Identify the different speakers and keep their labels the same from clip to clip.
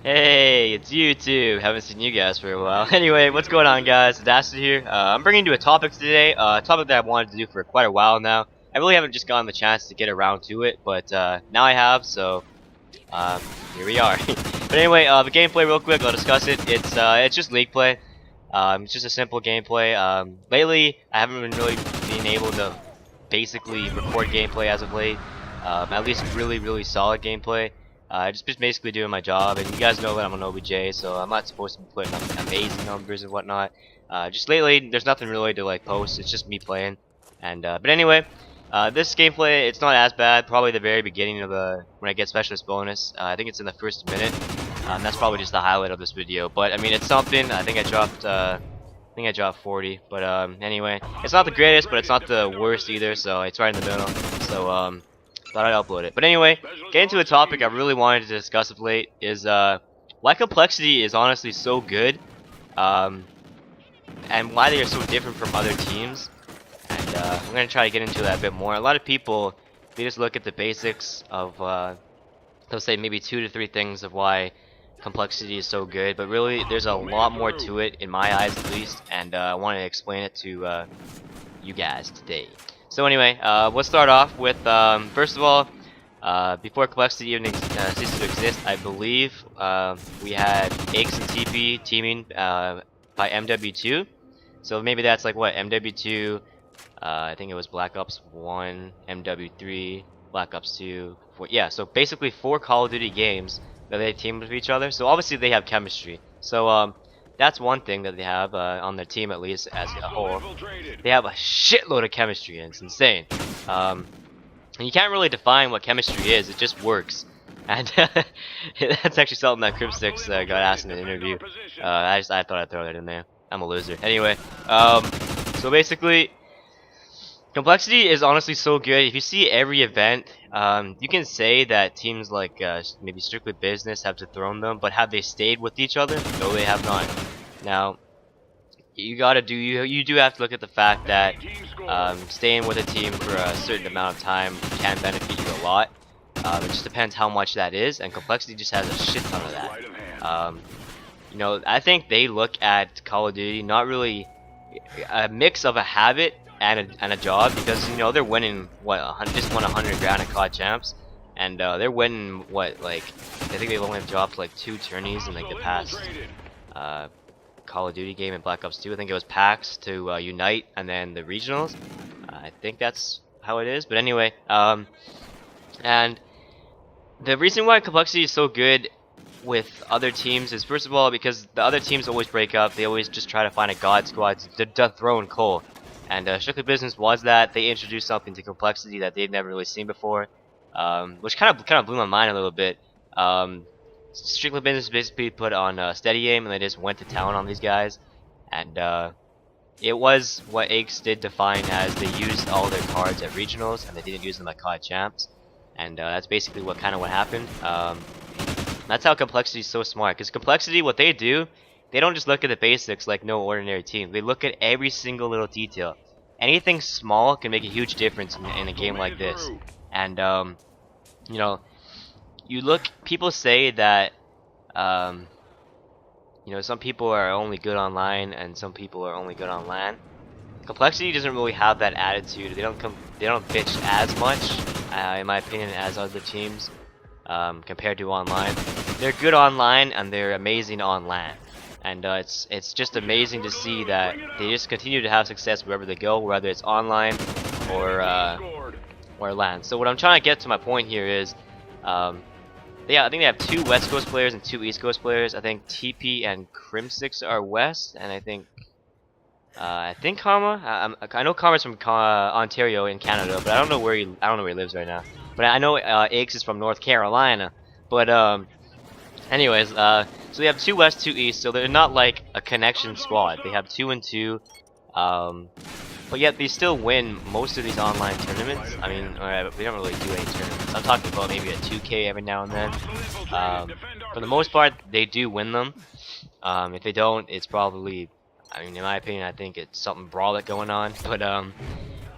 Speaker 1: Hey, it's YouTube. Haven't seen you guys for a while. Anyway, what's going on, guys? Dastard here. I'm bringing you a topic today, a topic that I've wanted to do for quite a while now. I really haven't just gotten the chance to get around to it, but now I have, so um, here we are. But anyway, the gameplay real quick, I'll discuss it. It's just league play. It's just a simple gameplay. Lately, I haven't been able to basically record gameplay as of late. At least really solid gameplay. Just basically doing my job, and you guys know that I'm an OBJ, so I'm not supposed to be putting up amazing numbers and whatnot. Just lately, there's nothing really to like post. It's just me playing. And but anyway, this gameplay, it's not as bad. Probably the very beginning of when I get specialist bonus. I think it's in the first minute. That's probably just the highlight of this video. But I mean, it's something. I think I dropped 40. But anyway, it's not the greatest, but it's not the worst either. So it's right in the middle. So thought I'd upload it. But anyway, getting to a topic I really wanted to discuss of late is why Complexity is honestly so good, and why they are so different from other teams. And I'm gonna try to get into that a bit more. A lot of people, they just look at the basics of they'll say maybe 2 to 3 things of why Complexity is so good, but really there's a lot more to it in my eyes at least, and I want to explain it to you guys today. So anyway, let's start off with first of all, before Complexity even ceased to exist, I believe we had Aches and TP teaming by MW2. So maybe that's like what, MW2, I think it was Black Ops 1, MW3, Black Ops 2, yeah, so basically 4 Call of Duty games that they teamed with each other. So obviously they have chemistry. So that's one thing that they have on their team, at least as a whole. They have a shitload of chemistry, and it's insane. And you can't really define what chemistry is; it just works. And that's actually something that Cryptix got asked in an interview. I thought I'd throw that in there. I'm a loser. Anyway, so basically, Complexity is honestly so good. If you see every event, you can say that teams like maybe Strictly Business have dethroned them, but have they stayed with each other? No, they have not. Now, you do have to look at the fact that staying with a team for a certain amount of time can benefit you a lot. It just depends how much that is, and Complexity just has a shit ton of that. You know, I think they look at Call of Duty not really a mix of a habit and a job, because you know they're winning what, just won 100 grand at COD Champs, and they're winning what, like, I think they've only dropped like 2 tourneys in like the past Call of Duty game in Black Ops 2. I think it was PAX to Unite and then the regionals. I think that's how it is. But anyway, and the reason why Complexity is so good with other teams is, first of all, because the other teams always break up. They always just try to find a god squad to dethrone Cole. And Strictly Business was that. They introduced something to Complexity that they'd never really seen before, which kind of blew my mind a little bit. Strictly Business basically put on steady aim, and they just went to town on these guys. And it was what Aches did define as they used all their cards at regionals, and they didn't use them at COD Champs. And that's basically what happened. That's how Complexity is so smart, because Complexity, what they do, they don't just look at the basics like no ordinary team. They look at every single little detail. Anything small can make a huge difference in a game like this. And you know, people say that you know, some people are only good online and some people are only good on LAN. Complexity doesn't really have that attitude. They don't bitch as much, in my opinion, as other teams compared to online. They're good online and they're amazing on LAN. And it's just amazing to see that they just continue to have success wherever they go, whether it's online or LAN. So what I'm trying to get to my point here is, yeah, I think they have 2 West Coast players and 2 East Coast players. I think TP and Crimsix are West, and I think Karma. I know Karma's from Ontario in Canada, but I don't know where he lives right now. But I know Aches is from North Carolina. But anyways, so they have 2 West, 2 East, so they're not like a connection squad. They have 2 and 2, but yet they still win most of these online tournaments. I mean, we don't really do any tournaments. I'm talking about maybe a 2K every now and then. For the most part, they do win them. If they don't, it's probably, I mean, in my opinion, I think it's something brawlic going on. But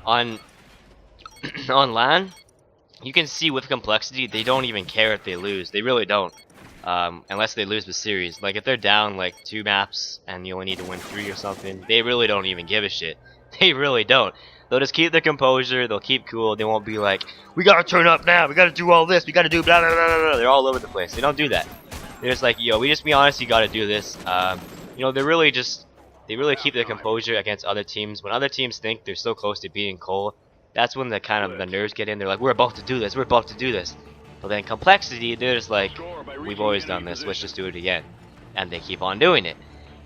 Speaker 1: on LAN, you can see with Complexity, they don't even care if they lose. They really don't. unless they lose the series. Like if they're down like 2 maps and you only need to win 3 or something, they really don't even give a shit. They really don't. They'll just keep their composure. They'll keep cool. They won't be like, we gotta turn up now. We gotta do all this. We gotta do blah blah blah blah. Blah. They're all over the place. They don't do that. They're just like, yo, we just be honest. You gotta do this. You know, they really keep their composure against other teams. When other teams think they're so close to beating Cole, that's when the kind of the nerves get in. They're like, we're about to do this. We're about to do this. But then Complexity, they're just like, we've always done this. Let's just do it again, and they keep on doing it.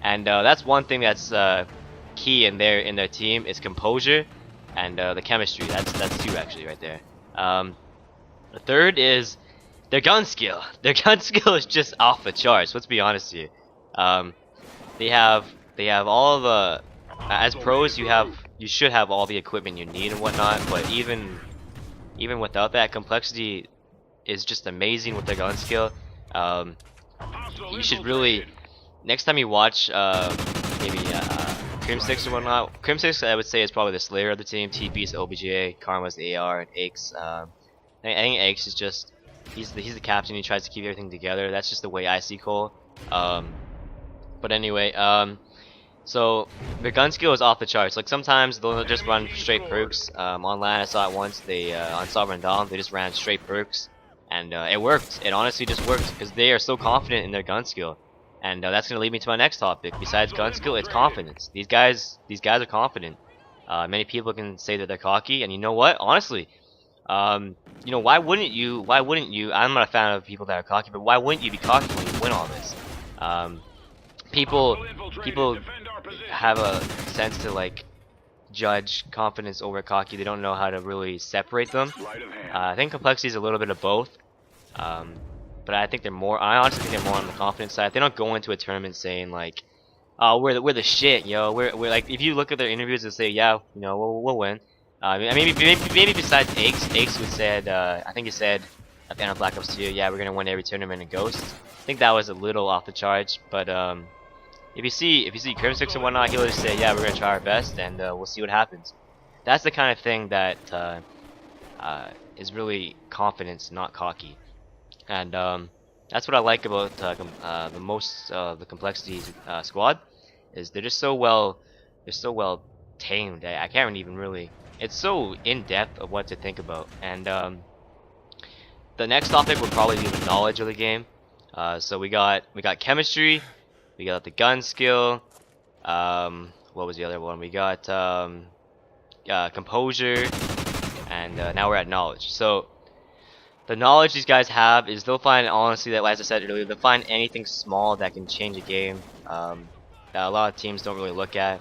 Speaker 1: And that's one thing that's key in their team is composure and the chemistry. That's 2 actually right there. The third is their gun skill. Their gun skill is just off the charts. Let's be honest here. They have all the as pros you should have all the equipment you need and whatnot. But even without that, Complexity is just amazing with their gun skill. You should really next time you watch maybe Crimsix or whatnot. Crimsix I would say is probably the Slayer of the team. TP's OBGA, Karma's the AR, and Aches. I think Aches is just he's the captain. He tries to keep everything together. That's just the way I see Cole. But anyway, so their gun skill is off the charts. Like sometimes they'll just run straight perks. Online I saw it once. They on Sovereign Dawn they just ran straight perks, and it worked. It honestly just worked because they are so confident in their gun skill. And that's gonna lead me to my next topic. Besides gun skill, it's confidence. These guys are confident. Many people can say that they're cocky, and you know what? Honestly, you know, why wouldn't you? I'm not a fan of people that are cocky, but why wouldn't you be cocky when you win all this? People have a sense to like judge confidence over cocky. They don't know how to really separate them. I think Complexity is a little bit of both. But I think I honestly think they're more on the confidence side. They don't go into a tournament saying like, "Oh, we're the shit, yo." We're like, if you look at their interviews, they'll say, "Yeah, you know, we'll win." Maybe besides Aches would said, I think he said at the end of Black Ops 2, "Yeah, we're gonna win every tournament in Ghost." I think that was a little off the charts, but if you see Crimsix and whatnot, he'll just say, "Yeah, we're gonna try our best, and we'll see what happens." That's the kind of thing that is really confidence, not cocky. And that's what I like about the Complexity squad is they're so well tamed. I can't even really. It's so in depth of what to think about. And the next topic would probably be the knowledge of the game. So we got chemistry, we got the gun skill. What was the other one? We got composure, and now we're at knowledge. So the knowledge these guys have is they'll find, honestly, that as I said earlier, they'll find anything small that can change a game that a lot of teams don't really look at,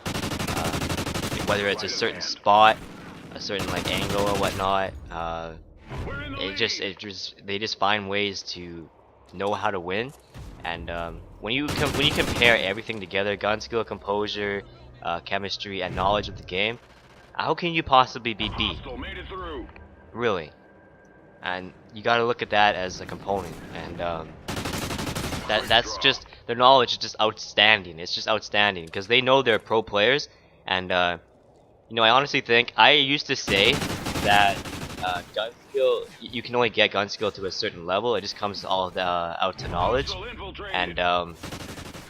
Speaker 1: whether it's a certain spot, a certain like angle or whatnot. They just find ways to know how to win. And when you compare everything together, gun skill, composure, chemistry, and knowledge of the game, how can you possibly be beat? Really? And you gotta look at that as a component, and that's just their knowledge is just outstanding. It's just outstanding because they know they're pro players, and you know, I honestly think I used to say that gun skill, you can only get gun skill to a certain level. It just comes all out to knowledge, and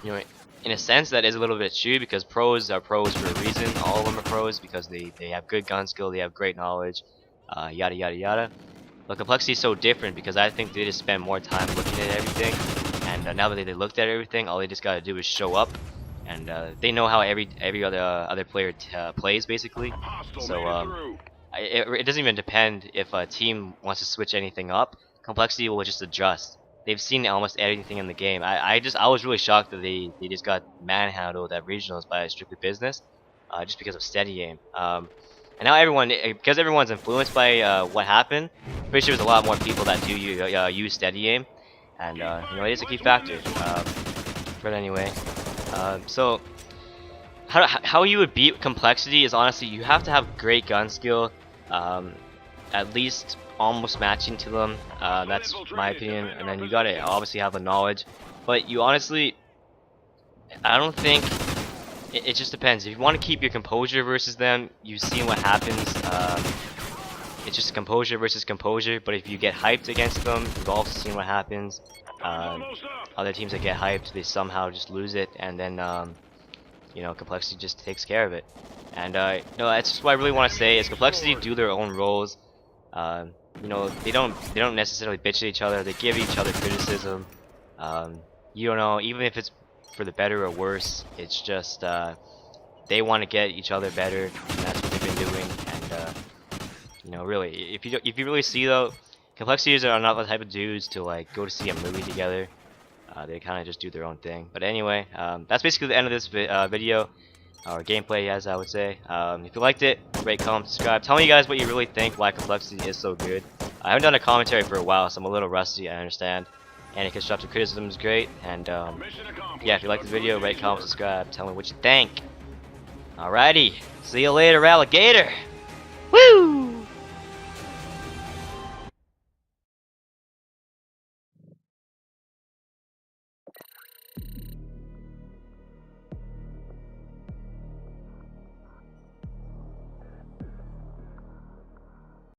Speaker 1: you know, in a sense that is a little bit true because pros are pros for a reason. All of them are pros because they have good gun skill, they have great knowledge, yada yada yada. But Complexity is so different because I think they just spend more time looking at everything, and now that they looked at everything, all they just gotta do is show up, and they know how every other player plays basically. So it doesn't even depend if a team wants to switch anything up. Complexity will just adjust. They've seen almost everything in the game. I was really shocked that they just got manhandled at regionals by Strictly Business, just because of steady aim. And now because everyone's influenced by what happened, I'm pretty sure there's a lot more people that do use steady aim, and you know, it is a key factor. But anyway, so how you would beat Complexity is honestly you have to have great gun skill, at least almost matching to them. That's my opinion, and then you gotta obviously have the knowledge. But you honestly, I don't think. It just depends. If you want to keep your composure versus them, you've seen what happens. It's just composure versus composure. But if you get hyped against them, you've also seen what happens. Other teams that get hyped, they somehow just lose it, and then you know, Complexity just takes care of it. And no, that's just what I really want to say is Complexity do their own roles. You know, they don't necessarily bitch at each other. They give each other criticism. You don't know, even if it's for the better or worse, it's just they want to get each other better, and that's what they've been doing. And you know, really, if you really see though, Complexities are not the type of dudes to like go to see a movie together. They kind of just do their own thing. But anyway, that's basically the end of this video, or gameplay, as I would say. If you liked it, rate, comment, subscribe. Tell me, you guys, what you really think, why Complexity is so good. I haven't done a commentary for a while, so I'm a little rusty, I understand. Any constructive criticism is great. And yeah, if you like this video, rate, comment, subscribe. Tell me what you think. Alrighty, see you later, alligator. Woo!